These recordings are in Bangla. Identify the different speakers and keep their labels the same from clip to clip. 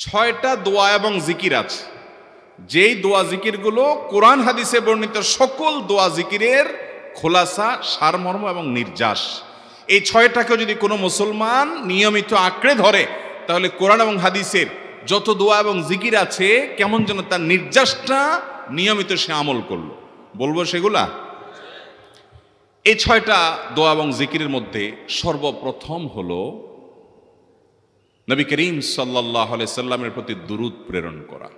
Speaker 1: ছয়টা দোয়া এবং জিকির আছে, যেই দোয়া জিকিরগুলো কোরআন হাদিসে বর্ণিত সকল দোয়া জিকিরের খোলাসা, সারমর্ম এবং নির্যাস। এই ছয়টাকে যদি কোনো মুসলমান নিয়মিত আঁকড়ে ধরে, তাহলে কোরআন এবং হাদিসের যত দোয়া এবং জিকির আছে কেমন যেন তার নির্যাসটা নিয়মিত সে আমল করলো। বলবো সেগুলা। এই ছয়টা দোয়া এবং জিকিরের মধ্যে সর্বপ্রথম হলো নবী করিম সাল্লাল্লাহু আলাইহি সাল্লামের প্রতি দুরূদ প্রেরণ করা।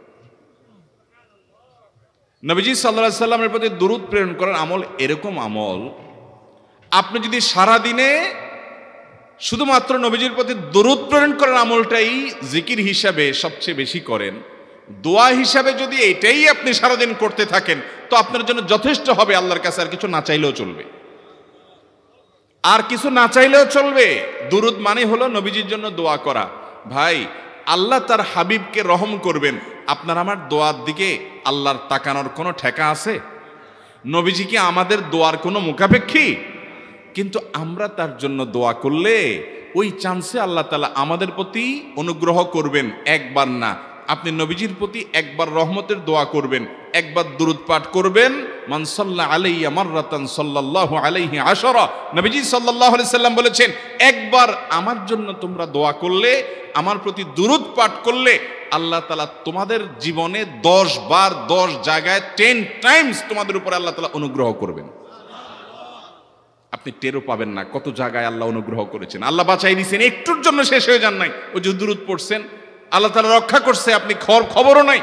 Speaker 1: নবীজি সাল্লাল্লাহু আলাইহি সাল্লামের প্রতি দুরূদ প্রেরণ করার আমল এরকম আমল, আপনি যদি সারা দিনে শুধুমাত্র নবীজির প্রতি দুরূদ প্রেরণ করার আমলটাই জিকির হিসাবে সবচেয়ে বেশি করেন, দোয়া হিসাবে যদি এটাই আপনি সারাদিন করতে থাকেন, তো আপনার জন্য যথেষ্ট হবে। আল্লাহর কাছে আর কিছু না চাইলেও চলবে, আর কিছু না চাইলেও চলবে। দুরূদ মানে হলো নবীজির জন্য দোয়া করা। ভাই, আল্লাহ তার হাবিবকে রহম করবেন, আপনার আমার দোয়ার দিকে আল্লাহর তাকানোর কোনো ঠেকা আছে? নবীজি কি আমাদের দোয়ার কোনো মুখাপেক্ষী? কিন্তু আমরা তার জন্য দোয়া করলে ওই চান্সে আল্লাহ তাআলা আমাদের প্রতি অনুগ্রহ করবেন। একবার না, আপনি নবীজির প্রতি একবার রহমতের দোয়া করবেন, একবার দুরূদ পাঠ করবেন। মান সাল্লা আলাইয়া মাররাতান সাল্লাল্লাহু আলাইহি আশরা। নবীজি সাল্লাল্লাহু আলাইহি সাল্লাম বলেছেন, একবার আমার জন্য তোমরা দোয়া করলে, আমার প্রতি দুরূদ পাঠ করলে, আল্লাহ তাআলা তোমাদের জীবনে 10 বার 10 জায়গায় 10 টাইমস তোমাদের উপরে আল্লাহ তাআলা অনুগ্রহ করবেন। আপনি টেরও পাবেন না কত জায়গায় আল্লাহ অনুগ্রহ করেছেন। আল্লাহ বাঁচাই দিয়েছেন, একটুর জন্য শেষ হয়ে যান নাই। ওই যে দুরূদ পড়ছেন, আল্লাহ তাআলা রক্ষা করছে, আপনি খবরও নাই।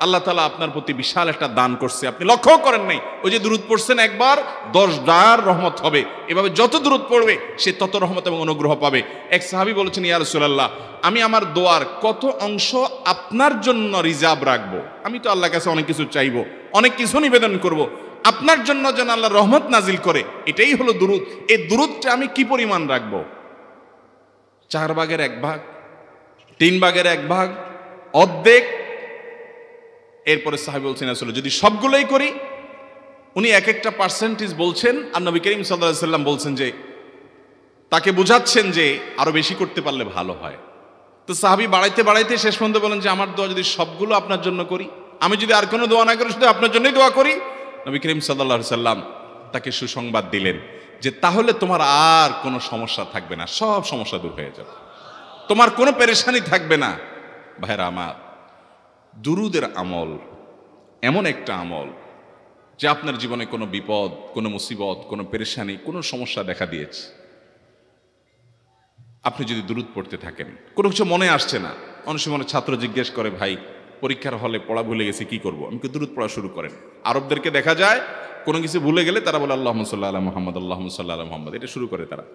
Speaker 1: আল্লাহ তাআলা আপনার প্রতি বিশাল একটা দান করছে, আপনি লক্ষ্যও করেন নাই। ওই যে দুরূদ পড়ছেন একবার, 10 বার রহমত হবে। এভাবে যত দুরূদ পড়বে সে তত রহমত এবং অনুগ্রহ পাবে। এক সাহাবী বলেছেন, ইয়া রাসূলুল্লাহ, আমি আমার দোয়ার কত অংশ আপনার জন্য রিজার্ভ রাখবো? আমি তো আল্লাহর কাছে অনেক কিছু চাইবো, অনেক কিছু নিবেদন করব, আপনার জন্য যেন আল্লাহ রহমত নাজিল করে, এটাই হলো দুরূদ। এই দুরূদটা আমি কি পরিমাণ রাখবো? 4 ভাগের 1 ভাগ, 3 ভাগের 1 ভাগ, অর্ধেক? এরপরে সাহাবী বলছেন, আসলে যদি সবগুলোই করি। উনি এক একটা পার্সেন্টেজ বলছেন, আর নবী করিম সাল্লাল্লাহু আলাইহি সাল্লাম বলছেন যে, তাকে বোঝাচ্ছেন যে আরো বেশি করতে পারলে ভালো হয়। তো সাহাবী বাড়াইতে বাড়াইতে শেষ পর্যন্ত বলেন যে, আমার দোয়া যদি সবগুলো আপনার জন্য করি, আমি যদি আর কোনো দোয়া না করি, শুধু আপনার জন্যই দোয়া করি। নবী করিম সাল্লাল্লাহু আলাইহি সাল্লাম তাকে সুসংবাদ দিলেন যে, তাহলে তোমার আর কোনো সমস্যা থাকবে না, সব সমস্যা দূর হয়ে যাবে, তোমার কোনো পেরেশানি থাকবে না। ভাইরা আমার, দুরূদের আমল এমন একটা আমল যে আপনার জীবনে কোনো বিপদ, কোনো মুসিবত, কোনো পেরেশানি, কোনো সমস্যা দেখা দিয়েছে, আপনি যদি দুরূদ পড়তে থাকেন, কোনো কিছু মনে আসছে না। অনেক সময় ছাত্র জিজ্ঞেস করে, ভাই পরীক্ষার হলে পড়া ভুলে গেছি, কি করবো? আমি দুরূদ পড়া শুরু করেন। আরবদেরকে দেখা যায় কোনো কিছু ভুলে গেলে তারা বলে আল্লাহুম্মা সাল্লি আলা মুহাম্মদ, আল্লাহুম্মা সাল্লি আলা মুহাম্মদ, এটা শুরু করে তারা।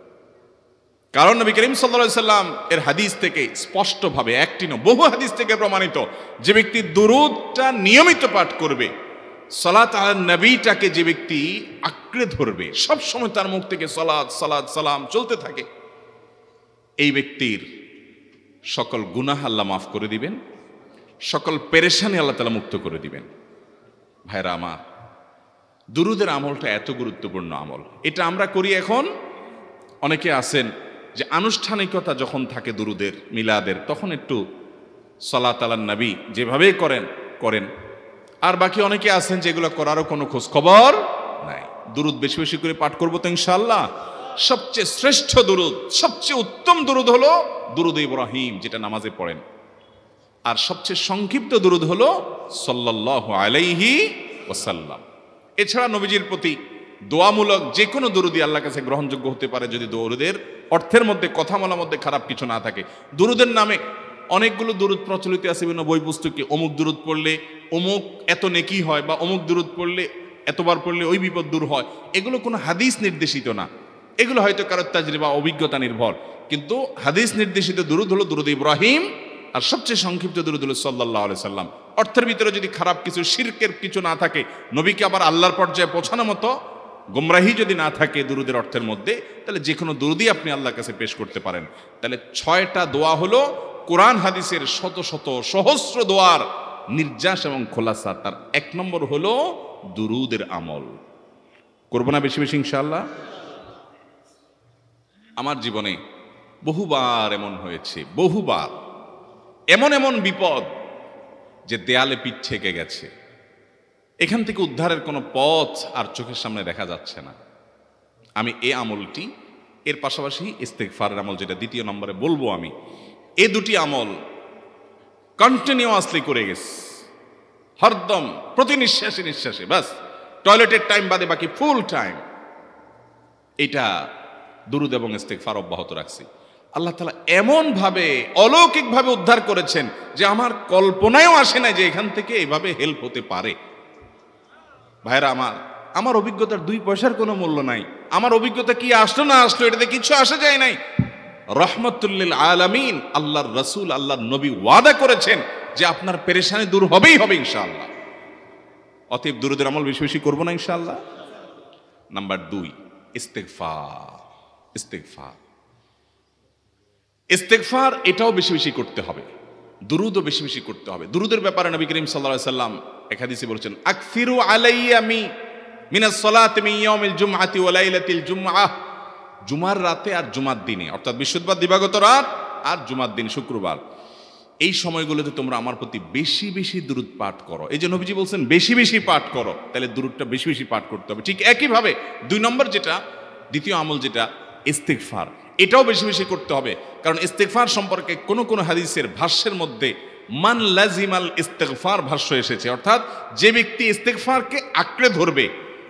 Speaker 1: কারণ নবী করিম সাল্লাল্লাহু আলাইহি সাল্লাম এর হাদিস থেকে স্পষ্টভাবে, একটি নয় বহু হাদিস থেকে প্রমাণিত, যে ব্যক্তি দুরূদটা নিয়মিত পাঠ করবে, সালাত আলা নবীটাকে যে ব্যক্তি আঁকড়ে ধরবে, সব সময় তার মুখ থেকে সালাত সালাত সালাম চলতে থাকে, এই ব্যক্তির সকল গুনাহ আল্লাহ মাফ করে দিবেন, সকল পেরেশানি আল্লাহ তাআলা মুক্ত করে দিবেন। ভাইরা আমার, দুরূদের আমলটা এত গুরুত্বপূর্ণ আমল। এটা আমরা করি এখন, অনেকে আছেন যে আনুষ্ঠানিকতা যখন থাকে দুরূদের, মিলাদের, তখন একটু সালাত আলান নবী যেভাবে করেন। আর বাকি অনেকে আছেন যেগুলো করারও কোনো খোঁজ খবর নাই। দুরূদ বেশি বেশি করে পাঠ করবো তো ইনশাআল্লাহ। সবচেয়ে শ্রেষ্ঠ দুরূদ, সবচেয়ে উত্তম দুরূদ হলো দুরূদ ইব্রাহিম, যেটা নামাজে পড়েন। আর সবচেয়ে সংক্ষিপ্ত দুরূদ হলো সাল্লাল্লাহু আলাইহি ওয়াসাল্লাম। এছাড়া নবীজির প্রতি দোয়ামূলক যে কোনো দুরূদই আল্লাহর কাছে গ্রহণযোগ্য হতে পারে, যদি দুরূদের অর্থের মধ্যে, কথা বলার মধ্যে খারাপ কিছু না থাকে। দুরূদের নামে অনেকগুলো দুরূদ প্রচলিত আছে বিভিন্ন বই পুস্তকে, অমুক দুরূদ পড়লে অমুক এত নেকি হয়, বা অমুক দুরূদ পড়লে এতবার পড়লে ওই বিপদ দূর হয়। এগুলো কোনো হাদিস নির্দেশিত না, এগুলো হয়তো কারো তাজরিবা, অভিজ্ঞতা নির্ভর। কিন্তু হাদিস নির্দেশিত দুরূদ হলো দুরূদ ইব্রাহিম, আর সবচেয়ে সংক্ষিপ্ত দুরূদ হলো সাল্লাল্লাহু আলাইহি সাল্লাম। অর্থের ভিতরে যদি খারাপ কিছু, শিরকের কিছু না থাকে, নবীকে আবার আল্লাহর পর্যায়ে পৌঁছানোর মতো গোমরাহি যদি না থাকে দুরূদের অর্থের মধ্যে, তাহলে যে কোনো দুরূদই আপনি আল্লাহর কাছে পেশ করতে পারেন। তাহলে 6টা দোয়া হলো কোরআন হাদিসের শত শত সহস্র দোয়ার নির্যাস এবং খোলাসা। তার 1 নম্বর হলো দুরূদের আমল। করবো না বেশি বেশি ইনশাআল্লাহ? আমার জীবনে বহুবার এমন হয়েছে, বহুবার এমন এমন বিপদ যে দেয়ালে পিঠ ঠেকে গেছে, এখান থেকে উদ্ধারের কোনো পথ আর চোখের সামনে দেখা যাচ্ছে না। আমি এই আমলটি, এর পাশাপাশি ইস্তেগফারের আমল যেটা দ্বিতীয় নম্বরে বলবো আমি, এই দুটি আমল কন্টিনিউয়াসলি করে গেছে, হরদম প্রতি নিঃশ্বাসে নিঃশ্বাসে, বাস টয়লেটের টাইম বাদে বাকি ফুল টাইম এটা দুরুদ এবং ইস্তেগফার অব্যাহত রাখছি। আল্লাহ তাআলা এমন ভাবে অলৌকিকভাবে উদ্ধার করেছেন যে আমার কল্পনায়ও আসে না যে এখান থেকে এভাবে হেল্প হতে পারে। ভাইরা আমার অভিজ্ঞতার 2 পয়সার কোনো মূল্য নাই। আমার অভিজ্ঞতা কি আসলো না আসলো এটাতে কিছু আসা যায় নাই। রহমতুল লিল আলামিন আল্লাহর রাসূল আল্লাহর নবী ওয়াদা করেছেন যে আপনার পেরেশানি দূর হবেই হবে ইনশাআল্লাহ। অতএব দুরুদের আমল বেশি বেশি করবো না ইনশাআল্লাহ। নাম্বার 2, ইস্তেগফার। ইস্তেগফার ইস্তেগফার এটাও বেশি বেশি করতে হবে, দুরুদও বেশি বেশি করতে হবে। দুরুদের ব্যাপারে নবী করিম সাল্লাল্লাহু আলাইহি সাল্লাম এক হাদিসে বলেছেন, আকসিরু আলাইয়া মিনাস সালাতি মিন ইয়াউমিল জুমআতি ওয়া লাইলাতিল জুমআহ। জুমার রাতে আর জুমার দিনে, অর্থাৎ বৃহস্পতিবার দিবাগত রাত আর জুমার দিন শুক্রবার, এই সময়গুলোতে তোমরা আমার প্রতি বেশি বেশি দুরুদ পাঠ করো। এই যে নবীজি বলছেন বেশি বেশি পাঠ করো, তাহলে দুরুদটা বেশি বেশি পাঠ করতে হবে। ঠিক একইভাবে 2 নম্বর যেটা, দ্বিতীয় আমল যেটা ইস্তেগফার, এটাও বেশি বেশি করতে হবে। কারণ ইস্তেগফার সম্পর্কে কোন হাদিসের ভাষ্যের মধ্যে মান লাজিমাল ইস্তেগফার ভাষ্য এসেছে, অর্থাৎ যে ব্যক্তি ইস্তেগফারকে আঁকড়ে ধরবে,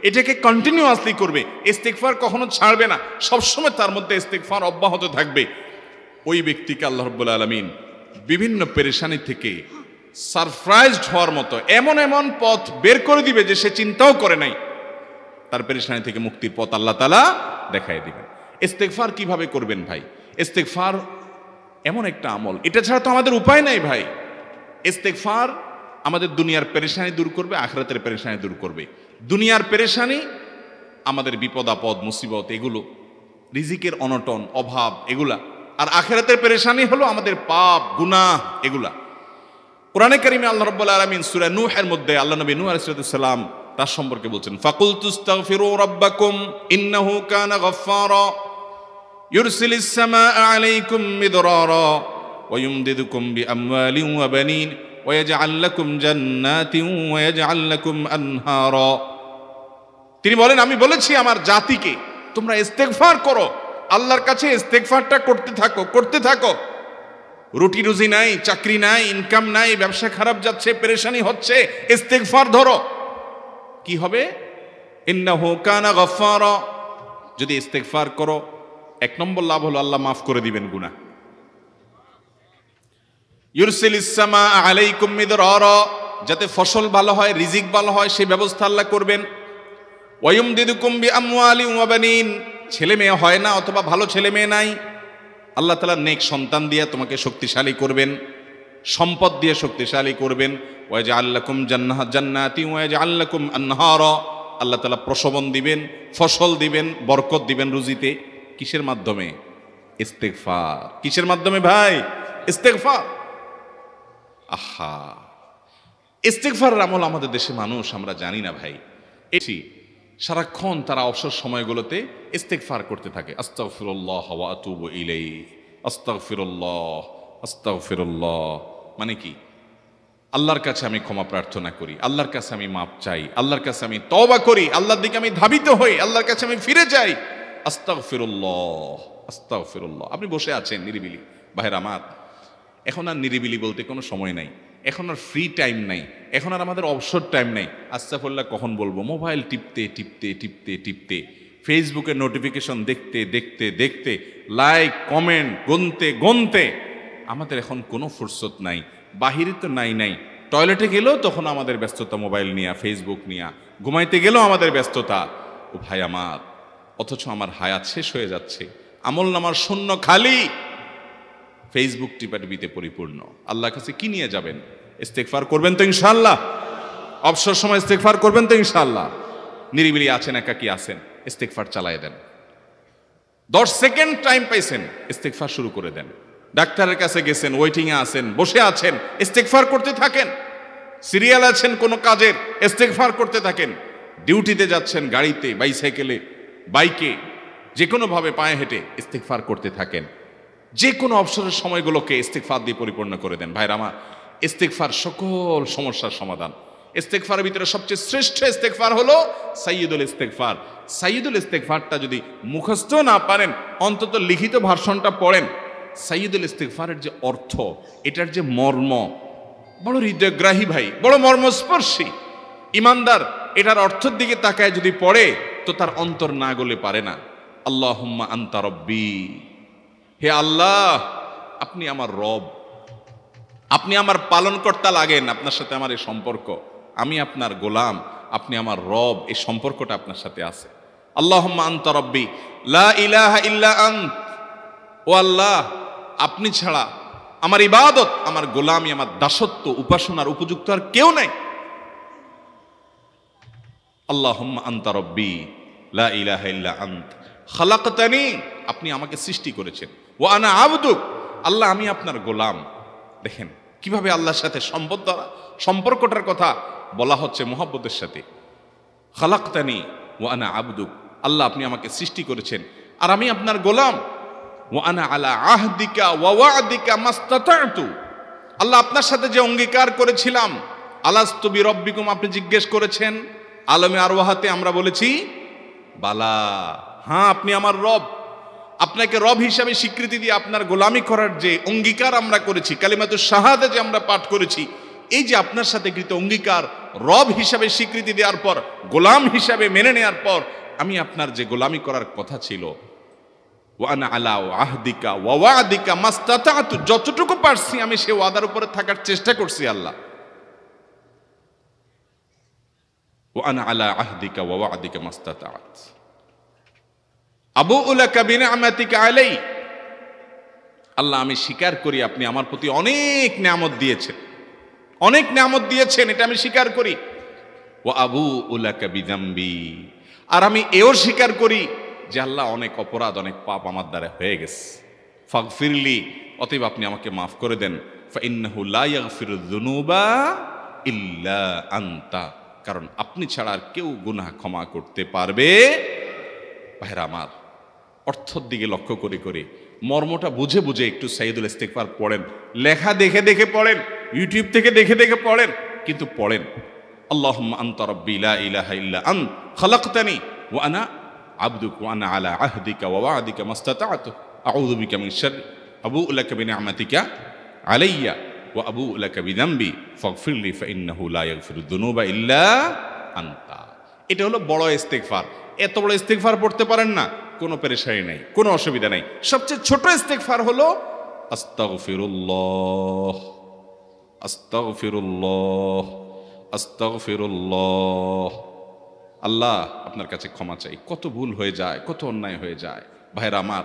Speaker 1: এটাকে কন্টিনিউয়াসলি করবে, ইস্তেগফার কখনো ছাড়বে না, সবসময় তার মধ্যে ইস্তেগফার অব্যাহত থাকবে, ওই ব্যক্তিকে আল্লাহ রাব্বুল আলামিন বিভিন্ন পেরেশানি থেকে সারপ্রাইজড হওয়ার মতো এমন এমন পথ বের করে দিবে যে সে চিন্তাও করে নাই। তার পেরেশানি থেকে মুক্তির পথ আল্লাহ তাআলা দেখায় দিবেন। ইস্তেগফার কিভাবে করবেন ভাই? ইস্তেগফার এমন একটা আমল, এটা ছাড়া তো আমাদের উপায় নাই ভাই। ইস্তেগফার আমাদের দুনিয়ার পেরেশানি দূর করবে, আখিরাতের পেরেশানি দূর করবে। দুনিয়ার পেরেশানি আমাদের বিপদ আপদ মুসিবত এগুলো, রিজিকের অনটন অভাব এগুলা, আর আখিরাতের পেরেশানি হলো আমাদের পাপ গুনাহ এগুলা। কোরআনে কারিমে আল্লাহ রাব্বুল আলামিন সূরা নূহের মধ্যে আল্লাহ নবী নূহ আলাইহিস সালাম তার সম্পর্কে বলছেন, ফাকুলতু আস্তাগফিরু রাব্বাকুম ইন্নাহু কানা গাফফারা ইউরসিলিস সামাআ আলাইকুম মিদরারা ওয়া ইউমদিদুকুম বিআমওয়ালিন ওয়া বানিন ওয়া ইয়াজআল লাকুম জান্নাতিন ওয়া ইয়াজআল লাকুম আনহারা। তিনি বলেন, আমি বলেছি আমার জাতিকে তোমরা ইস্তেগফার করো, আল্লাহর কাছে ইস্তেগফারটা করতে থাকো। রুটি রুজি নাই, চাকরি নাই, ইনকাম নাই, ব্যবসা খারাপ যাচ্ছে, পেরেশানি হচ্ছে, ইস্তেগফার ধরো, কি হবে? ইন্নাহু কানা গাফফারা। যদি ইস্তেগফার করো, 1 নম্বর লাভ হলো আল্লাহ মাফ করে দিবেন গুনাহ। ইউরসিলিস সামাআ আলাইকুম মিদরারা, যাতে ফসল ভালো হয়, রিজিক ভালো হয়, সেই ব্যবস্থা আল্লাহ করবেন। ওয়া ইউমদিদুকুম বিআমওয়ালিন ওয়া বানিন, ছেলে মেয়ে হয় না অথবা ভালো ছেলে মেয়ে নাই, আল্লাহ তাআলা নেক সন্তান দিয়ে তোমাকে শক্তিশালী করবেন, সম্পদ দিয়ে শক্তিশালী করবেন। ওয়া ইয়াজআল লাকুম জান্নাতিন ওয়া ইয়াজআল লাকুম আনহারা, আল্লাহ তাআলা প্রসবন দিবেন, ফসল দিবেন, বরকত দিবেন রুজিতে। কিসের মাধ্যমে? ইস্তেগফার। কিসের মাধ্যমে ভাই? ইস্তেগফার। আহা, ইস্তেগফারের আমল আমাদের দেশে মানুষ আমরা জানি না ভাই। এটি সারাক্ষণ তারা অবসর সময়গুলোতে ইস্তেগফার করতে থাকে, আস্তাগফিরুল্লাহ ওয়া আতুবু ইলাইহি, আস্তাগফিরুল্লাহ আস্তাগফিরুল্লাহ। মানে কি? আল্লাহর কাছে আমি ক্ষমা প্রার্থনা করি, আল্লাহর কাছে আমি মাপ চাই, আল্লাহর কাছে আমি তওবা করি, আল্লাহর দিকে আমি ধাবিত হই, আল্লাহর কাছে আমি ফিরে যাই, আস্তাগফিরুল্লাহ আস্তাগফিরুল্লাহ। আপনি বসে আছেন নিরিবিলি, ভাইরা আমার, এখন আর নিরিবিলি বলতে কোনো সময় নাই, এখন আর ফ্রি টাইম নাই, এখন আর আমাদের অবসর টাইম নাই। আস্তাগফিরুল্লাহ কখন বলবো? মোবাইল টিপতে টিপতে টিপতে টিপতে, ফেসবুকের নোটিফিকেশন দেখতে দেখতে দেখতে, লাইক কমেন্ট গুনতে গুনতে আমাদের এখন কোনো ফুরসত নাই। বাহিরে তো নাই, টয়লেটে গেলেও তখন আমাদের ব্যস্ততা মোবাইল নিয়ে, ফেসবুক নিয়ে, ঘুমাইতে গেলেও আমাদের ব্যস্ততা। ও ভাই আমার, অথচ আমার হায়াত শেষ হয়ে যাচ্ছে, আমল নামার শূন্য খালি, ফেসবুক টিপাটিপিতে পরিপূর্ণ। আল্লাহর কাছে কি নিয়ে যাবেন? ইস্তেগফার করবেন তো ইনশাআল্লাহ? অবসর সময় ইস্তেগফার করবেন তো ইনশাআল্লাহ? নিরিবিলি আছেন, একাকী আছেন, ইস্তেগফার চালায় দেন। 10 সেকেন্ড টাইম পাইছেন, ইস্তেগফার শুরু করে দেন। ডাক্তারের কাছে গেছেন, ওয়েটিংয়ে আছেন, বসে আছেন, ইস্তেগফার করতে থাকেন। সিরিয়াল আছেন কোনো কাজের, ইস্তেগফার করতে থাকেন। ডিউটিতে যাচ্ছেন, গাড়িতে, বাইসাইকেলে, বাইকে, যে কোনোভাবে পায়ে হেঁটে ইস্তেগফার করতে থাকেন। যে কোনো অবসরের সময়গুলোকে ইস্তিগফার দিয়ে পরিপূর্ণ করে দেন। ভাইরা আমার, ইস্তিগফার সকল সমস্যার সমাধান। ইস্তিগফারের ভিতরে সবচেয়ে শ্রেষ্ঠ ইস্তিগফার হলো সাইয়্যিদুল ইস্তিগফার। সাইয়্যিদুল ইস্তিগফারটা যদি মুখস্থ না পারেন, অন্তত লিখিত ভার্সনটা পড়েন। সাইয়্যিদুল ইস্তিগফারের যে অর্থ, এটার যে মর্ম, বড় হৃদয়গ্রাহী ভাই, বড় মর্মস্পর্শী। ইমানদার এটার অর্থের দিকে তাকায় যদি পড়ে, তো তার অন্তর না গলে পারে না। আল্লাহুম্মা আনতা রব্বি, হে আল্লাহ আপনি আমার রব, আপনি আমার পালনকর্তা লাগেন। আপনার সাথে আমার এই সম্পর্ক, আমি আপনার গোলাম, আপনি আমার রব, এই সম্পর্কটা আপনার সাথে আছে। আল্লাহুম্মা আনতা রব্বি লা ইলাহা ইল্লা আন্ত, ও আল্লাহ আপনি ছাড়া আমার ইবাদত, আমার গোলামি, আমার দাসত্ব, উপাসনার উপযুক্ত আর কেউ নাই। আল্লাহুম্মা আনতা রব্বি লা ইলাহা ইল্লা আন্ত খালাকতানি, আপনি আমাকে সৃষ্টি করেছেন। ওয়া আনা আবদুক, আল্লাহ আমি আপনার গোলাম। দেখেন কিভাবে আল্লাহর সাথে সম্পর্কটার কথা বলা হচ্ছে মুহাব্বতের সাথে। খালাকতানি ওয়া আনা আবদুক, আল্লাহ আপনি আমাকে সৃষ্টি করেছেন আর আমি আপনার গোলাম। ওয়া আনা আলা আহদিকা ওয়া ওয়া'দিকা মাস্তাতা'তু, আল্লাহ আপনার সাথে যে অঙ্গীকার করেছিলাম, আলাস্তু বিরব্বিকুম, আপনি জিজ্ঞেস করেছেন। আলমে আরওয়াহাতে আমরা বলেছি বালা, হ্যাঁ আপনি আমার রব। আপনাকে রব হিসাবে স্বীকৃতি দিয়ে আপনার গোলামি করার যে অঙ্গীকার আমরা করেছি, কালিমাতুশ শাহাদা যে আমরা পাঠ করেছি, এই যে আপনার সাথে কৃত অঙ্গীকার, রব হিসাবে স্বীকৃতি দেওয়ার পর, গোলাম হিসাবে মেনে নেওয়ার পর, আমি আপনার যে গোলামি করার কথা ছিল, ওয়া আনা আলা আহদিকা ওয়া ওয়া'দিকা মাস্তাতা'তু, যতটুকু পারছি আমি সে ওয়াদার উপরে থাকার চেষ্টা করছি আল্লাহ। ওয়া আনা আলা আহদিকা ওয়া ওয়া'দিকা মাস্তাতা'ত আবুউ লাকা বিনি'মাতিকা আলাই, আল্লাহ আমি স্বীকার করি আপনি আমার প্রতি অনেক নিয়ামত দিয়েছেন, অনেক নিয়ামত দিয়েছেন, এটা আমি স্বীকার করি। ওয়া আবুউ লাকা বিযামবি, আর আমি এও স্বীকার করি যে আল্লাহ অনেক অপরাধ, অনেক পাপ আমার দ্বারা হয়ে গেছে। ফাগফিরলি, অতএব আপনি আমাকে মাফ করে দেন। ফাইন্নাহু লা ইয়াগফিরুয যুনুবা ইল্লা আনতা, কারণ আপনি ছাড়া আর কেউ গুনাহ ক্ষমা করতে পারবে। ভাইরা আমার, অর্থের দিকে লক্ষ্য করে করে, মর্মটা বুঝে বুঝে একটু সাইয়্যিদুল ইস্তিগফার পড়েন। লেখা দেখে দেখে পড়েন, ইউটিউব থেকে দেখে দেখে পড়েন, কিন্তু পড়েন। আল্লাহুম্মা আনতা রব্বি লা ইলাহা ইল্লা আন্ত খালাকতানি ওয়া আনা আবদুক ওয়া আনা আলা আহদিকা ওয়া ওয়া'দিকা মাস্তাতা'তু আউযু বিকা মিন শাররি আবুউ লাকা বিনি'মাতিকা আলাইয়া ওয়া আবুউ লাকা বিযামবি ফাগফিরলি ফাইন্নাহু লা ইয়াগফিরুয যুনুবা ইল্লা আনতা। এটা হলো বড় ইস্তিগফার। এত বড় ইস্তিগফার পড়তে পারেন না, কোনো পেরেশানি নাই, কোনো অসুবিধা নাই। সবচেয়ে ছোট ইস্তিগফার হলো আস্তাগফিরুল্লাহ আস্তাগফিরুল্লাহ আস্তাগফিরুল্লাহ। আল্লাহ আপনার কাছে ক্ষমা চাই, কত ভুল হয়ে যায়, কত অন্যায় হয়ে যায়। ভাইরা আমার,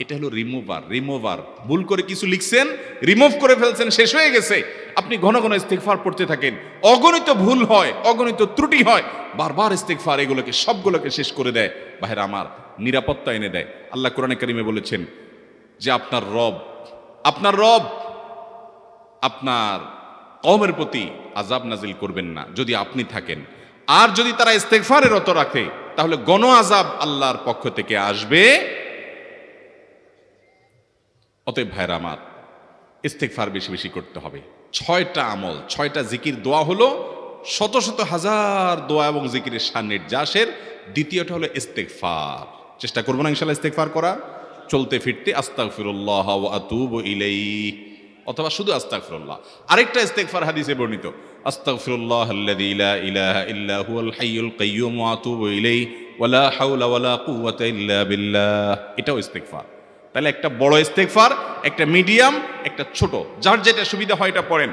Speaker 1: এটা হলো রিমুভার। ভুল করে কিছু লিখছেন, রিমুভ করে ফেলছেন, শেষ হয়ে গেছে। আপনি ঘন ঘন ইস্তিগফার পড়তে থাকেন, অগণিত ভুল হয়, অগণিত ত্রুটি হয়, বারবার ইস্তিগফার এগুলোকে সবগুলোকে শেষ করে দেয়। ভাইরা আমার, নিরাপত্তা এনে দেয়। আল্লাহ কোরআনে কারিমে বলেছেন যে আপনার রব আপনার কওমের প্রতি আযাব নাজিল করবেন না যদি আপনি থাকেন। আর যদি তারা ইস্তিগফারে রত রাখে, তাহলে গণ আযাব আল্লাহর পক্ষ থেকে আসবে। অতএব ভাইরা আমার, ইস্তিগফার বেশি বেশি করতে হবে। 6টা আমল, 6টা জিকির, দোয়া হলো শত শত হাজার দোয়া এবং জিকিরের সান্নিধ্যাসের। দ্বিতীয়টা হলো ইস্তিগফার। চেষ্টা করবো না ইনশাআল্লাহ ইস্তিগফার করা, চলতে ফিরতে আস্তাগফিরুল্লাহ ওয়া আতুবু ইলাইহি, অথবা শুধু আস্তাগফিরুল্লাহ। আরেকটা ইস্তিগফার হাদিসে বর্ণিত, আস্তাগফিরুল্লাহাল্লাযী লা ইলাহা ইল্লা হুয়াল হাইয়ুল কাইয়্যুম ওয়া আতুবু ইলাইহি ওয়া লা হাওলা ওয়া লা কুওয়াতা ইল্লা বিল্লাহ। এটাও ইস্তিগফার। তাহলে একটা বড় ইস্তিগফার, একটা মিডিয়াম, একটা ছোট, যার যেটা সুবিধা হয় এটা পড়েন।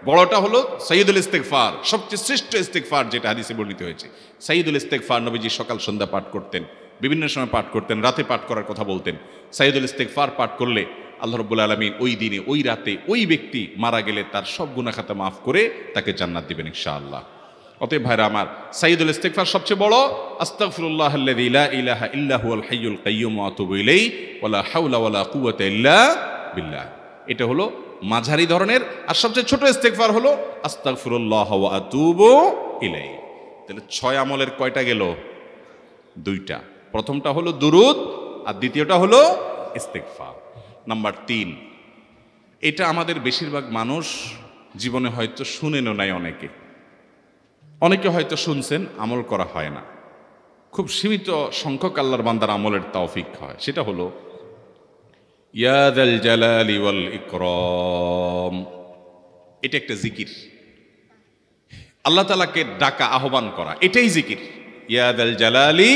Speaker 1: বড়টা হলো সাইয়্যিদুল ইস্তিগফার, সবচেয়ে শ্রেষ্ঠ ইস্তিগফার যেটা হাদিসে বর্ণিত হয়েছে। সাইয়্যিদুল ইস্তিগফার নবীজি সকাল সন্ধ্যা পাঠ করতেন, বিভিন্ন সময় পাঠ করতেন, রাতে পাঠ করার কথা বলতেন। সাইয়্যিদুল ইস্তিগফার পাঠ করলে আল্লাহ রাব্বুল আলামিন ওই দিনে, ওই রাতে, ওই ব্যক্তি মারা গেলে তার সব গুনাহ খাতা মাফ করে তাকে জান্নাত দিবেন ইনশাআল্লাহ। অতএব ভাইরা আমার, সাইয়্যিদুল ইস্তিগফার সবচেয়ে বড়, আস্তাগফিরুল্লাহাল্লাযী লা ইলাহা ইল্লা হুয়াল হাইয়ুল কাইয়্যুম ওয়া আতুবু ইলাইহি ওয়া লা হাওলা ওয়া লা কুওয়াতা ইল্লা বিল্লাহ। এটা হলো মাঝারি ধরনের। আর সবচেয়ে ছোট ইস্তিগফার হলো আস্তাগফিরুল্লাহ ওয়া আতুবু ইলাইহি। তাহলে 6 আমলের কয়টা গেল? 2টা। প্রথমটা হলো দুরূদ আর দ্বিতীয়টা হলো ইস্তিগফার। নাম্বার 3, এটা আমাদের বেশিরভাগ মানুষ জীবনে হয়তো শুনেনও নাই, অনেকে হয়তো শুনছেন, আমল করা হয় না। খুব সীমিত সংখ্যক আল্লাহর বান্দার আমলের তৌফিক হয়। সেটা হলো ইয়া যাল জালালি ওয়াল ইকরাম। এটা একটা জিকির, আল্লাহ তাআলাকে ডাকা, আহ্বান করা, এটাই জিকির। ইয়া যাল জালালি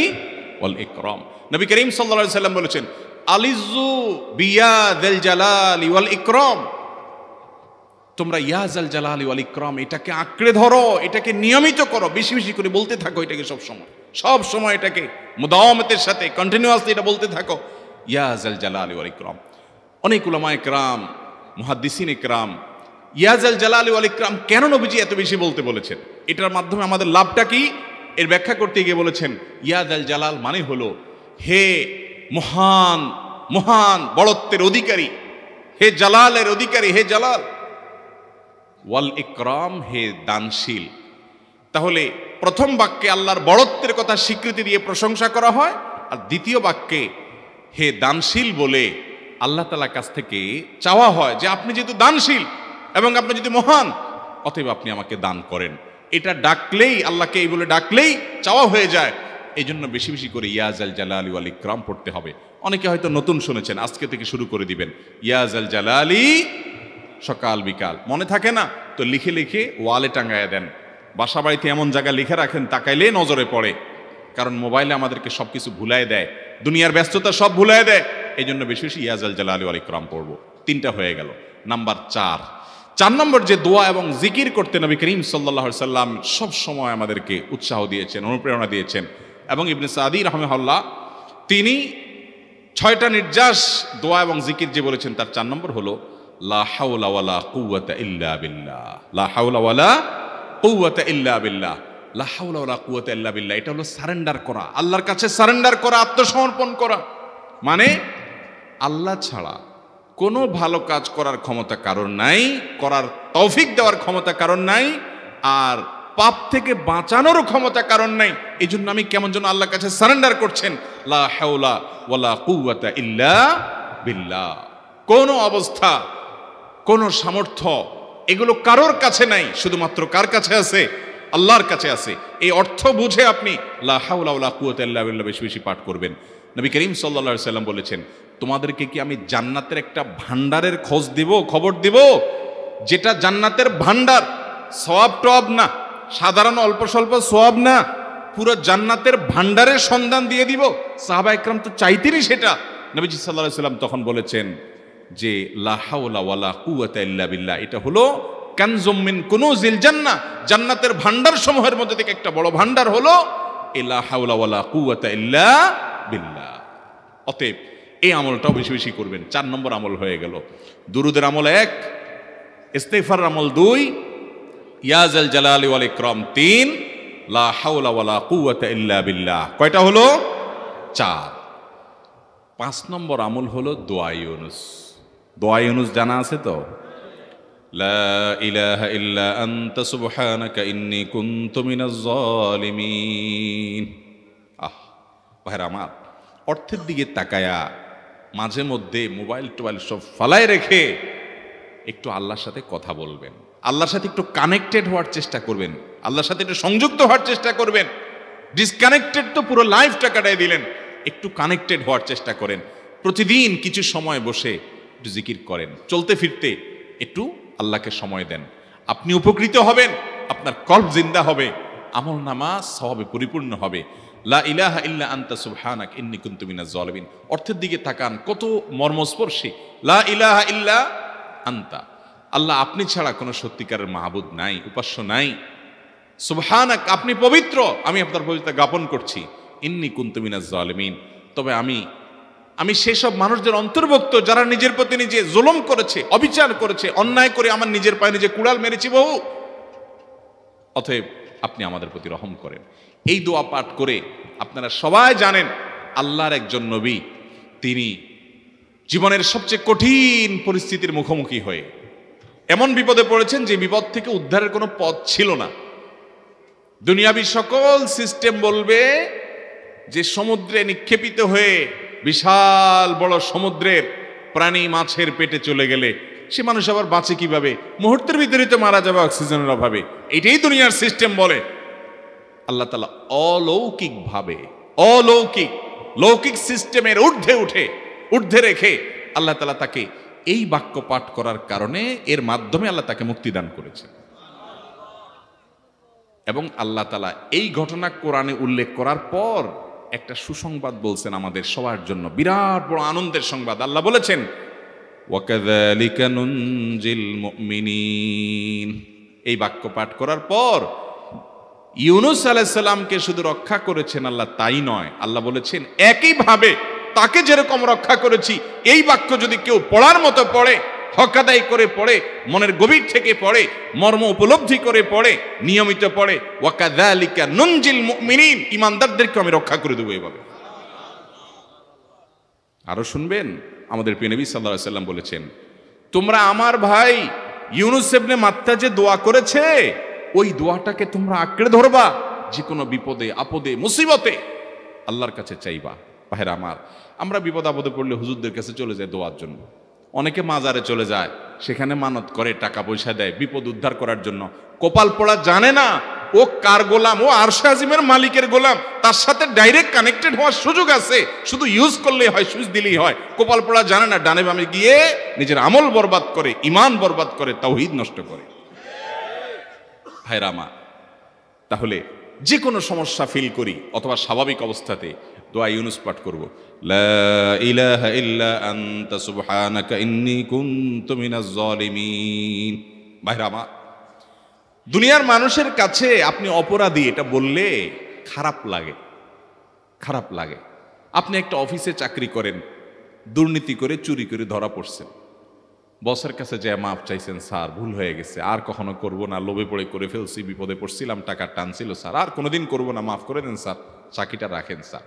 Speaker 1: ওয়াল ইকরাম। নবী করিম সাল্লাল্লাহু আলাইহি সাল্লাম বলেছেন, আলিজু বিয়া যাল জালালি ওয়াল ইকরাম। তোমরা ইয়া যাল জালালি ওয়াল ইকরাম এটাকে আঁকড়ে ধরো, এটাকে নিয়মিত করো, বেশি বেশি করে বলতে থাকো এটাকে সব সময় এটাকে মুদাওয়ামাতের সাথে কন্টিনিউয়াসলি এটা বলতে থাকো, ইয়া যাল জালালি ওয়াল ইকরাম। অনেক উলামা ইকরাম, মুহাদ্দিসিন ইকরাম ইয়া যাল জালালি ওয়াল ইকরাম কেন নবীজি এত বেশি বলতে বলেছেন, এটার মাধ্যমে আমাদের লাভটা কি, এর ব্যাখ্যা করতে গিয়ে বলেছেন ইয়া যাল জালাল মানে হলো হে মহান মহান বড়ত্বের অধিকারী, হে জালালের অধিকারী, হে জালাল। ওয়াল ইকরাম হে দানশীল। তাহলে প্রথম বাক্যে আল্লাহর বড়ত্বের কথা স্বীকৃতি দিয়ে প্রশংসা করা হয়, আর দ্বিতীয় বাক্যে হে দানশীল বলে আল্লাহ তাআলার কাছ থেকে চাওয়া হয় যে আপনি যেহেতু দানশীল এবং আপনি যদি মহান, অতএব আপনি আমাকে দান করেন। এটা ডাকলেই, আল্লাহকে এই বলে ডাকলেই চাওয়া হয়ে যায়। এই জন্য বেশি বেশি করে ইয়া যাল জালালি ওয়াল ইকরাম পড়তে হবে। অনেকে হয়তো নতুন শুনেছেন, আজকে থেকে শুরু করে দিবেন ইয়া যাল জালালি, সকাল বিকাল মনে থাকে না তো লিখে লিখে ওয়ালে টাঙ্গায় দেন। বাসা বাড়িতে এমন জায়গায় লিখে রাখেন তাকাইলে নজরে পড়ে, কারণ মোবাইলে আমাদেরকে সবকিছু ভুলায় দেয়, দুনিয়ার ব্যস্ততা সব ভুলায় দেয়। এই জন্য বেশি বেশি ইয়া যাল জালালি ওয়াল ইকরাম পড়বো। 3টা হয়ে গেল। নাম্বার 4 নম্বর যে দোয়া এবং জিকির করতে নবী করিম সাল্লাল্লাহু আলাইহি সাল্লাম সব সময় আমাদেরকে উৎসাহ দিয়েছেন, অনুপ্রেরণা দিয়েছেন। এবং ইবনে সাদি রাহিমাহুল্লাহ তিনি 6টা নির্যাস দোয়া এবং জিকির যে বলেছেন তার 4 নম্বর হলো লা হাওলা ওয়ালা কুওয়াতা ইল্লা বিল্লাহ। লা হাওলা ওয়ালা কুওয়াতা ইল্লা বিল্লাহ। লা হাওলা ওয়ালা কুওয়াতা ইল্লা বিল্লাহ, এটা হলো সারেন্ডার করা, আল্লাহর কাছে সারেন্ডার করা, আত্মসমর্পণ করা। মানে আল্লাহ ছাড়া কোনো ভালো কাজ করার ক্ষমতা কারণ নাই, করার তৌফিক দেওয়ার ক্ষমতা কারণ নাই, আর পাপ থেকে বাঁচানোরও ক্ষমতা কারণ নাই। এই জন্য আমি কেমন যেন আল্লাহর কাছে সারেন্ডার করছেন, লা হাওলা ওয়ালা কুওয়াতা ইল্লা বিল্লাহ। কোনো অবস্থা, কোনো সামর্থ্য এগুলো কারোর কাছে নাই, শুধুমাত্র কার কাছে আছে? আল্লাহর কাছে আছে। এই অর্থ বুঝে আপনি লা হাওলা ওয়ালা কুওয়াতা ইল্লা বিল্লাহ বেশি বেশি পাঠ করবেন। নবী করিম সাল্লাল্লাহু আলাইহি সাল্লাম বলেছেন, তোমাদেরকে কি আমি জান্নাতের একটা ভান্ডারের খবর দিব, যেটা জান্নাতের ভান্ডার, সওয়াব টওয়াব না, সাধারণ অল্প স্বল্প সওয়াব না, পুরো জান্নাতের ভান্ডারের সন্ধান দিয়ে দিব। সাহাবা ইকরাম তো চাইতেনই সেটা। নবীজি সাল্লাল্লাহু আলাইহি সাল্লাম তখন বলেছেন যে লা হাওলা ওয়ালা কুওয়াতা ইল্লা বিল্লাহ, এটা হলো কানজুম মিন কুনুজিল জান্নাহ, জান্নাতের ভান্ডার সমূহের মধ্যে থেকে একটা বড় ভান্ডার হলো লা হাওলা ওয়ালা কুওয়াতা ইল্লা বিল্লাহ। অতএব এই আমলটাও বেশি বেশি করবেন। 4 নম্বর আমল হয়ে গেল। দুরুদের আমল 1, ইস্তিগফার আমল 2, ইয়া যাল জালালি ওয়াল ইকরাম 3, লা হাওলা ওয়ালা কুওয়াতা ইল্লা বিল্লাহ। কয়টা হলো? 4। 5 নম্বর আমল হলো দোয়া ইউনুস। দোয়া ইউনুস জানা আছে তো? লা ইলাহা ইল্লা আনতা সুবহানাকা ইন্নী কুনতু মিনাজ জালিমিন। ভাইরা আমার, অর্থের দিকে তাকায়া মাঝে মধ্যে মোবাইল টোবাইল সব ফালায় রেখে একটু আল্লাহর সাথে কথা বলবেন, আল্লাহর সাথে একটু কানেক্টেড হওয়ার চেষ্টা করবেন, আল্লাহর সাথে একটু সংযুক্ত হওয়ার চেষ্টা করবেন। ডিসকানেক্টেড তো পুরো লাইফটা কাটাই দিলেন, একটু কানেক্টেড হওয়ার চেষ্টা করেন। প্রতিদিন কিছু সময় বসে একটু জিকির করেন, চলতে ফিরতে একটু আল্লাহকে সময় দেন। আপনি উপকৃত হবেন, আপনার কল্ব জিন্দা হবে, আমল নামা সওয়াবে পরিপূর্ণ হবে। লা ইলাহা ইল্লা আনতা সুবহানাক ইন্নী কুনতু মিনাজ জালিমিন। অর্থের দিকে তাকান, কত মর্মস্পর্শী। লা ইলাহা ইল্লা আনতা, আল্লাহ আপনি ছাড়া কোনো সত্যিকারের মাহবুদ নাই, উপাস্য নাই। সুবহানাক, আপনি পবিত্র, আমি আপনার পবিত্রতা জ্ঞাপন করছি। ইন্নী কুনতু মিনাজ জালিমিন, তবে আমি সেসব মানুষদের অন্তর্ভুক্ত যারা নিজের প্রতি নিজে জুলুম করেছে, অবিচার করেছে, অন্যায় করে আমার নিজের পায়ে নিজে কুড়াল মেরেছি বহু। অতএব আপনি আমাদের প্রতি রহম করেন। এই দোয়া পাঠ করে আপনারা সবাই জানেন আল্লাহর একজন নবী, তিনি জীবনের সবচেয়ে কঠিন পরিস্থিতির মুখোমুখি হয়ে এমন বিপদে পড়েছেন যে বিপদ থেকে উদ্ধারের কোনো পথ ছিল না। দুনিয়াবী সকল সিস্টেম বলবে যে সমুদ্রে নিক্ষেপিত হয়ে বিশাল বড় সমুদ্রের প্রাণী মাছের পেটে চলে গেলে সে মানুষ আবার বাঁচে কিভাবে? মুহূর্তের ভিতরে তো মারা যাবে অক্সিজেনের অভাবে। এটাই দুনিয়ার সিস্টেম বলে। আল্লাহ তাআলা অলৌকিকভাবে লৌকিক সিস্টেমের ঊর্ধ্বে রেখে আল্লাহ তাআলা তাকে এই বাক্য পাঠ করার কারণে এর মাধ্যমে আল্লাহ তাকে মুক্তি দান করেছেন। এবং আল্লাহ তাআলা এই ঘটনা কোরআনে উল্লেখ করার পর একটা সুসংবাদ বলছেন আমাদের সবার জন্য, বিরাট বড় আনন্দের সংবাদ। আল্লাহ বলেছেন, ওয়াকাযালিকা নুনজিল মুমিনিন। এই বাক্য পাঠ করার পর ইউনুস আলাইহিস সালামকে শুধু রক্ষা করেছেন আল্লাহ তাই নয়, আল্লাহ বলেছেন একইভাবে তাকে যেরকম রক্ষা করেছি, এই বাক্য যদি কেউ পড়ার মতো পড়ে, হক আদায় করে পড়ে, মনের গভীর থেকে পড়ে, মর্ম উপলব্ধি করে পড়ে, নিয়মিত পড়ে, ওয়াকাযালিকা নুনজিল মুমিনিন, ঈমানদারদেরকে আমি রক্ষা করে দেব এভাবে। আরো শুনবেন, আমাদের প্রিয় নবী সাল্লাল্লাহু আলাইহি ওয়াসাল্লাম বলেছেন, তোমরা আমার ভাই ইউনুস ইবনে মাত্তা যে দোয়া করেছে, ওই দোয়াটাকে তোমরা আঁকড়ে ধরবা, যে কোনো বিপদে আপদে মুসিবতে আল্লাহর কাছে চাইবা। ভাইরা আমার, আমরা বিপদ আপদে পড়লে হুজুরদের কাছে চলে যাই দোয়ার জন্য, অনেকে মাজারে চলে যায়, সেখানে মানত করে, টাকা পয়সা দেয় বিপদ উদ্ধার করার জন্য। কপাল পড়া জানে না ও কার গোলাম, ও আরশে আজিমের মালিকের গোলাম, তার সাথে ডাইরেক্ট কানেক্টেড হওয়ার সুযোগ আছে, শুধু ইউজ করলেই হয়, সুইচ দিলেই হয়। কপাল পড়া জানে না, ডানে বামে গিয়ে নিজের আমল বরবাদ করে, ঈমান বরবাদ করে, তাওহীদ নষ্ট করে। ভাইরা আমার, তাহলে যে কোনো সমস্যা ফিল করি অথবা স্বাভাবিক অবস্থাতে দোয়া ইউনুস পাঠ করব, লা ইলাহা ইল্লা আনতা সুবহানাকা ইন্নী কুনতু মিনাজ জালিমিন। ভাইরা আমার, দুনিয়ার মানুষের কাছে আপনি অপরাধী এটা বললে খারাপ লাগে। আপনি একটা অফিসে চাকরি করেন, দুর্নীতি করে চুরি করে ধরা পড়ছেন, বসের কাছে যে মাপ চাইছেন, স্যার ভুল হয়ে গেছে, আর কখনো করব না, লোভে পড়ে করে ফেলছি, বিপদে পড়ছিলাম, টাকা টানছিল স্যার, আর কোনোদিন করব না, মাফ করে দেন স্যার, চাকরিটা রাখেন স্যার।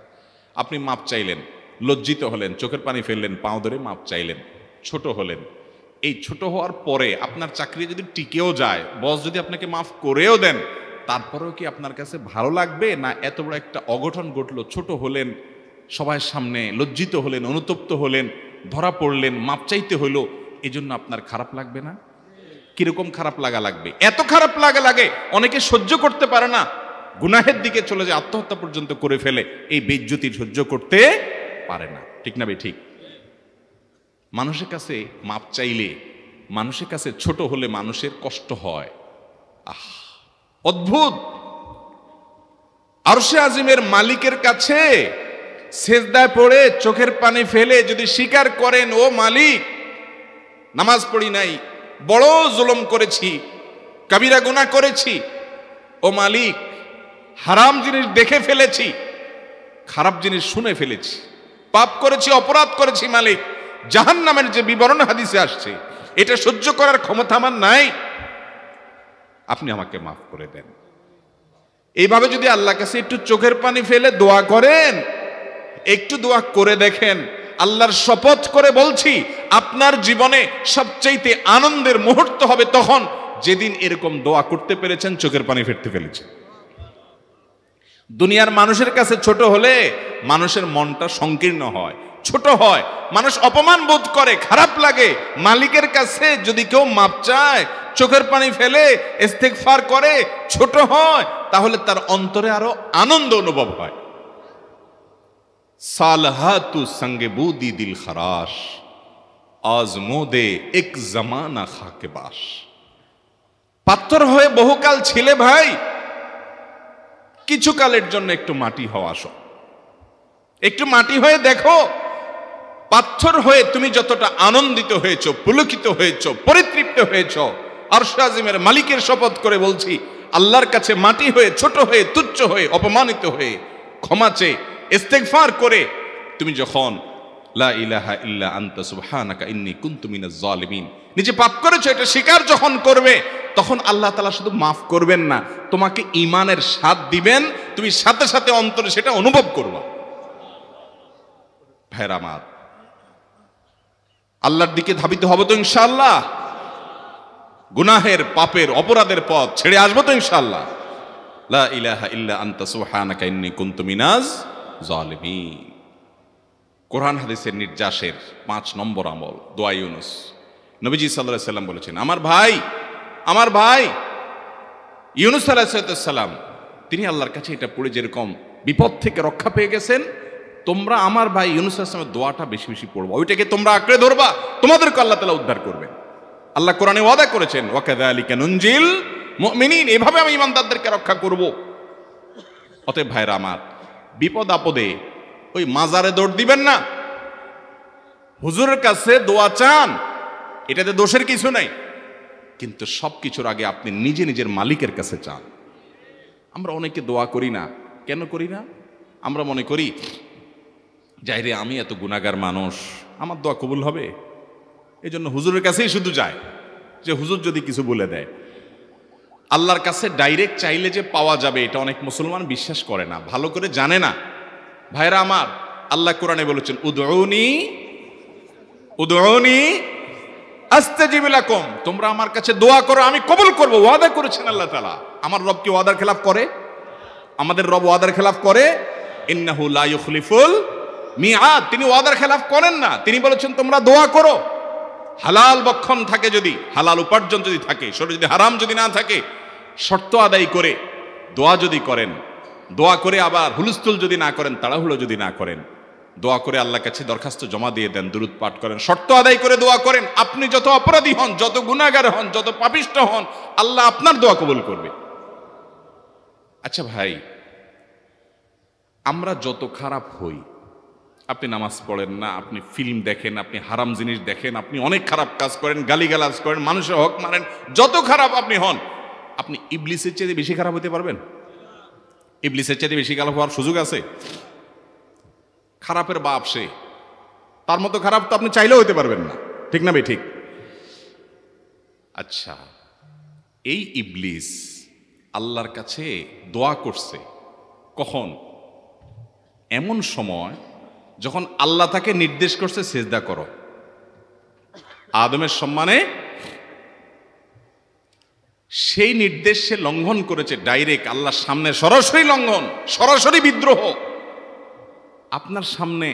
Speaker 1: আপনি মাপ চাইলেন, লজ্জিত হলেন, চোখের পানি ফেললেন, পাও ধরে মাপ চাইলেন, ছোট হলেন। এই ছোট হওয়ার পরে আপনার চাকরি যদি টিকেও যায়, বস যদি আপনাকে মাফ করেও দেন, তারপরেও কি আপনার কাছে ভালো লাগবে? না এত বড় একটা অঘটন ঘটলো, ছোট হলেন, সবার সামনে লজ্জিত হলেন, অনুতপ্ত হলেন, ধরা পড়লেন, মাপ চাইতে হলো, এই জন্য আপনার খারাপ লাগবে না? কিরকম খারাপ লাগবে? এত খারাপ লাগে অনেকে সহ্য করতে পারে না, গুনাহের দিকে চলে যায়, আত্মহত্যা পর্যন্ত করে ফেলে, এই বেইজ্জতি সহ্য করতে পারে না। ঠিক না বে ঠিক? মানুষের কাছে মাপ চাইলে, মানুষের কাছে ছোট হলে মানুষের কষ্ট হয়। অদ্ভুত! আরশে আজিমের মালিকের কাছে সেজদায় পড়ে চোখের পানি ফেলে যদি স্বীকার করেন, ও মালিক, নামাজ পড়ি নাই, বড় জুলুম করেছি, কাবিরা গুনাহ করেছি, ও মালিক, হারাম জিনিস দেখে ফেলেছি, খারাপ জিনিস শুনে ফেলেছি, পাপ করেছি, অপরাধ করেছি মালিক, জাহান্নামের যে বিবরণ হাদিসে আসছে, এটা সহ্য করার ক্ষমতা আমার নাই, আপনি আমাকে মাফ করে দেন। এইভাবে যদি আল্লাহর কাছে একটু চোখের পানি ফেলে দোয়া করেন, একটু দোয়া করে দেখেন, আল্লাহর শপথ করে বলছি, আপনার জীবনে সবচাইতে আনন্দের মুহূর্ত হবে তখন যেদিন এরকম দোয়া করতে পেরেছেন, চোখের পানি ফেলতে পেরেছেন। দুনিয়ার মানুষের কাছে ছোট হলে মানুষের মনটা সংকীর্ণ হয়, ছোট হয়, মানুষ অপমান বোধ করে, খারাপ লাগে। মালিকের কাছে যদি কেউ মাপ চায়, চোখের পানি ফেলে, ইস্তেগফার করে, ছোট হয়, তাহলে তার অন্তরে আরো আনন্দ অনুভব হয়। সালহাতু সঙ্গে বুদি দিল খরাশ, আজমোদে এক জামানা খাকে বাস। পাথর হয়ে বহুকাল ছিলে ভাই, কিছু কালের জন্য একটু মাটি হও, আসো, একটু মাটি হয়ে দেখো। পাথর হয়ে তুমি যতটা আনন্দিত হয়েছ, পুলকিত হয়েছ, পরিতৃপ্ত হয়েছ, আরশে আজিমের মালিকের শপথ করে বলছি, আল্লাহর কাছে মাটি হয়ে, ছোট হয়ে, তুচ্ছ হয়ে, অপমানিত হয়ে, ক্ষমা চেয়ে, ইস্তেগফার করে তুমি যখন লা ইলাহা ইল্লা আনতা সুবহানাকা ইন্নী কুনতু মিনাজ জালিমিন, নিজে পাপ করেছো এটা স্বীকার যখন করবে, তখন আল্লাহ তাআলা শুধু মাফ করবেন না, তোমাকে ঈমানের স্বাদ দিবেন, তুমি সাথে সাথে অন্তরে সেটা অনুভব করবে। ভাইরা আমার, আল্লাহর দিকে ধাবিত হবে তো ইনশাআল্লাহ? গুনাহের, পাপের, অপরাধের পথ ছেড়ে আসবো তো ইনশাআল্লাহ? লা ইলাহা ইল্লা আনতা সুবহানাকা ইন্নী কুনতু মিনাজ জালিমিন। কোরআন হাদিসের নির্যাসের 5 নম্বর আমল দোয়া ইউনুস। নবীজি সাল্লাল্লাহু আলাইহি সাল্লাম বলেছেন, আমার ভাই ইউনুস আলাইহিস সালাম তিনি আল্লাহর কাছে এটা পড়ে যেরকম বিপদ থেকে রক্ষা পেয়ে গেছেন, তোমরা আমার ভাই ইউনুস আলাইহিস সালামের দোয়াটা বেশি বেশি পড়বা, ওইটাকে তোমরা আঁকড়ে ধরবা, তোমাদেরকে আল্লাহ তাআলা উদ্ধার করবেন। আল্লাহ কোরআনে ওয়াদা করেছেন, ওয়া কাযালিকা নুনজিল মুমিনিন, এভাবে আমি ঈমানদারদেরকে রক্ষা করব। অতএব ভাইরা আমার, বিপদ আপদে ওই মাজারে দৌড় দিবেন না, হুজুরের কাছে দোয়া চান, এটাতে দোষের কিছু নাই, কিন্তু সবকিছুর আগে আপনি নিজে নিজের মালিকের কাছে চান। আমরা অনেকে দোয়া করি না, কেন করি না? আমরা মনে করি যাই রে, আমি এত গুনাহগার মানুষ, আমার দোয়া কবুল হবে, এই জন্য হুজুরের কাছেই শুধু যায়, যে হুজুর যদি কিছু বলে দেয়। আল্লাহর কাছে ডাইরেক্ট চাইলে যে পাওয়া যাবে, এটা অনেক মুসলমান বিশ্বাস করে না, ভালো করে জানে না। ভাইরা আমার, আল্লাহ কোরআনে বলেছেন, উদউনি আস্তাজিব লাকুম, তোমরা আমার কাছে দোয়া করো, আমি কবুল করব, ওয়াদা করেছেন আল্লাহ তাআলা। আমার রব কি ওয়াদার খেলাফ করে? আমাদের রব ওয়াদার খেলাফ করে? ইন্নাহু লা ইউখলিফুল মিআদ, তিনি ওয়াদার খেলাফ করেন না। তিনি বলেছেন তোমরা দোয়া করো, হালাল বক্ষণ থাকে, যদি হালাল উপার্জন যদি থাকে, শরীরে যদি হারাম যদি না থাকে, শর্ত আদায় করে দোয়া যদি করেন, দোয়া করে আবার হুলস্থুল যদি না করেন, তাড়াহুড়ো যদি না করেন, দোয়া করে আল্লাহর কাছে দরখাস্ত জমা দিয়ে দেন, দুরূদ পাঠ করেন, শর্ত আদায় করে দোয়া করেন, আপনি যত অপরাধী হন, যত গুনাহগার হন, যত পাপিষ্ঠ হন, আল্লাহ আপনার দোয়া কবুল করবে। আচ্ছা ভাই, আমরা যত খারাপ হই, আপনি নামাজ পড়েন না, আপনি ফিল্ম দেখেন, আপনি হারাম জিনিস দেখেন, আপনি অনেক খারাপ কাজ করেন, গালিগালাজ করেন, মানুষের হক মারেন, যত খারাপ আপনি হন, আপনি ইবলিসের চেয়ে বেশি খারাপ হতে পারবেন? ইবলিসের চেয়ে বেশি খারাপ হওয়ার সুযোগ আছে? খারাপের বাপ সে, তার মতো খারাপ তো আপনি চাইলেও হতে পারবেন না, ঠিক না ভাই? ঠিক। আচ্ছা, এই ইবলিস আল্লাহর কাছে দোয়া করছে কখন? এমন সময় যখন আল্লাহ তাকে নির্দেশ করছে সিজদা করো, আদমের সম্মানে। সেই নির্দেশ সে লঙ্ঘন করেছে, ডাইরেক্ট আল্লাহর সামনে সরাসরি লঙ্ঘন, সরাসরি বিদ্রোহ। আপনার সামনে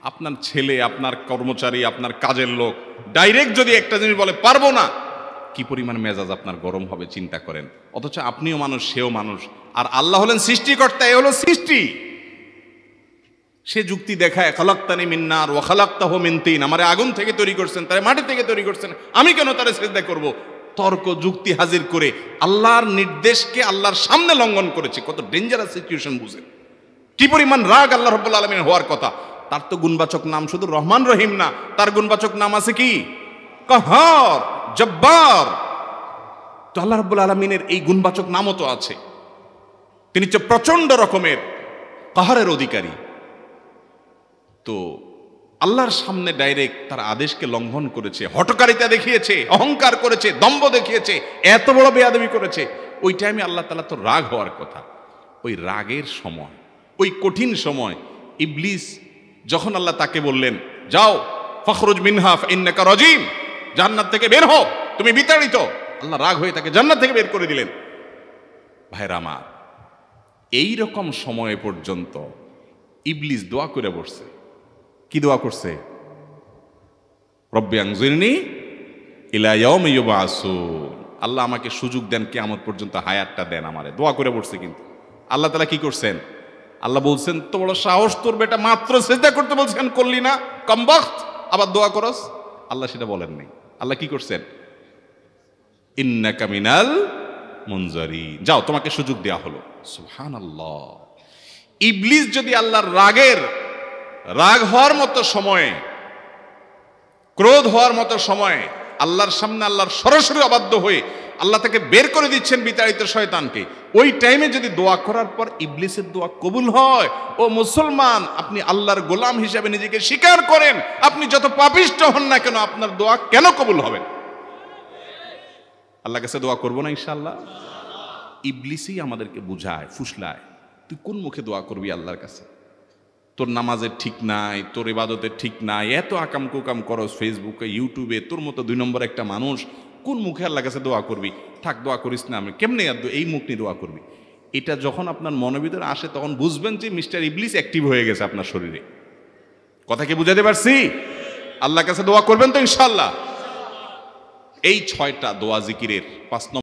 Speaker 1: আপনার ছেলে, আপনার কর্মচারী, আপনার কাজের লোক ডাইরেক্ট যদি একটা জিনিস বলে পারবো না, কি পরিমাণ মেজাজ আপনার গরম হবে চিন্তা করেন। অথচ আপনিও মানুষ, সেও মানুষ, আর আল্লাহ হলেন সৃষ্টিকর্তা, এ হলো সৃষ্টি। সে যুক্তি দেখায়, খালাক্তানি মিন নার ওয়া খালাক্তাহু মিন তিন, আমারে আগুন থেকে তৈরি করছেন, তারে মাটি থেকে তৈরি করছেন, আমি কেন তারে সিজদা করব? তর্ক যুক্তি হাজির করে আল্লাহর নির্দেশকে আল্লাহর সামনে লঙ্ঘন করেছে। কত ডেঞ্জারাস সিচুয়েশন বুঝেন, কি পরিমাণ রাগ আল্লাহ রাব্বুল আলামিন হওয়ার কথা। তার তো গুণবাচক নাম শুধু রহমান রহিম না, তার গুণবাচক নাম আছে কি? কাহার, জব্বার। তো আল্লাহ রাব্বুল আলামিনের এই গুণবাচক নামও তো আছে। তিনি তো প্রচন্ড রকমের কাহারের অধিকারী। তো আল্লাহর সামনে ডাইরেক্ট তার আদেশকে লঙ্ঘন করেছে, হঠকারিতা দেখিয়েছে, অহংকার করেছে, দম্ভ দেখিয়েছে, এত বড় বেয়াদবি করেছে। ওই টাইমে আল্লাহ তাআলা তো রাগ হওয়ার কথা। ওই রাগের সময়, ওই কঠিন সময় ইবলিস যখন আল্লাহ তাকে বললেন, যাও ফখরুজ মিনহা ফাইন্নাকা রাজিম, জান্নাত থেকে বের হও, তুমি বিতাড়িত, আল্লাহ রাগ হয়ে তাকে জান্নাত থেকে বের করে দিলেন। ভাইরা আমার, এই রকম সময় পর্যন্ত ইবলিস দোয়া করে বসছে। কি দোয়া করছে? রব্বি আনজিরনি ইলা ইয়াউমি ইউবআসুন, আল্লাহ আমাকে সুযোগ দেন, কিয়ামত পর্যন্ত হায়াতটা দেন আমারে, দোয়া করে বসছে। কিন্তু আল্লাহ তাআলা কি করছেন? আল্লাহ বলছেন, তো বড় সাহস তোর বেটা, মাত্র সিজদা করতে বলছেন করলি না, কমবখত, আবার দোয়া করস? আল্লাহ সেটা বলেন নাই। আল্লাহ কি করছেন? ইন্নাকা মিনাল মুনজারিন, যাও তোমাকে সুযোগ দেয়া হলো। সুবহানাল্লাহ। ইবলিস যদি আল্লাহর রাগ হওয়ার মতো সময়ে, ক্রোধ হওয়ার মতো সময়ে আল্লাহর সামনে আল্লাহর সরাসরি অবাধ্য হয়ে আল্লাহ তাকে বের করে দিচ্ছেন বিতাড়িত শয়তানকে, ওই টাইমে যদি দোয়া করার পর ইবলিসের দোয়া কবুল হয়, ও মুসলমান, আপনি আল্লাহর গোলাম হিসাবে নিজেকে স্বীকার করেন, আপনি যত পাপিষ্ঠ হন না কেন, আপনার দোয়া কেন কবুল হবে? আল্লাহর কাছে দোয়া করবো না ইনশাআল্লাহ? ইবলিসই আমাদেরকে বুঝায়, ফুসলায়, তুই কোন মুখে দোয়া করবি আল্লাহর কাছে? তোর নামাজের ঠিক নাই, তোর ইবাদতের ঠিক নাই, এত আকাম কুকাম করস ফেসবুকে, ইউটিউবে, তোর মতো 2 নম্বর একটা মানুষ, কোন মুখে আল্লাহর কাছে দোয়া করবি? থাক, দোয়া করিস না, আমি কেমনে এই মুখ নিয়ে দোয়া করবি? এটা যখন আপনার মনের ভিতরে আসে, তখন বুঝবেন যে মিস্টার ইবলিস অ্যাক্টিভ হয়ে গেছে আপনার শরীরে। কথা কি বুঝাতে পারছি? আল্লাহর কাছে দোয়া করবেন তো ইনশাআল্লাহ। এই 6টা দোয়া জিকিরের 5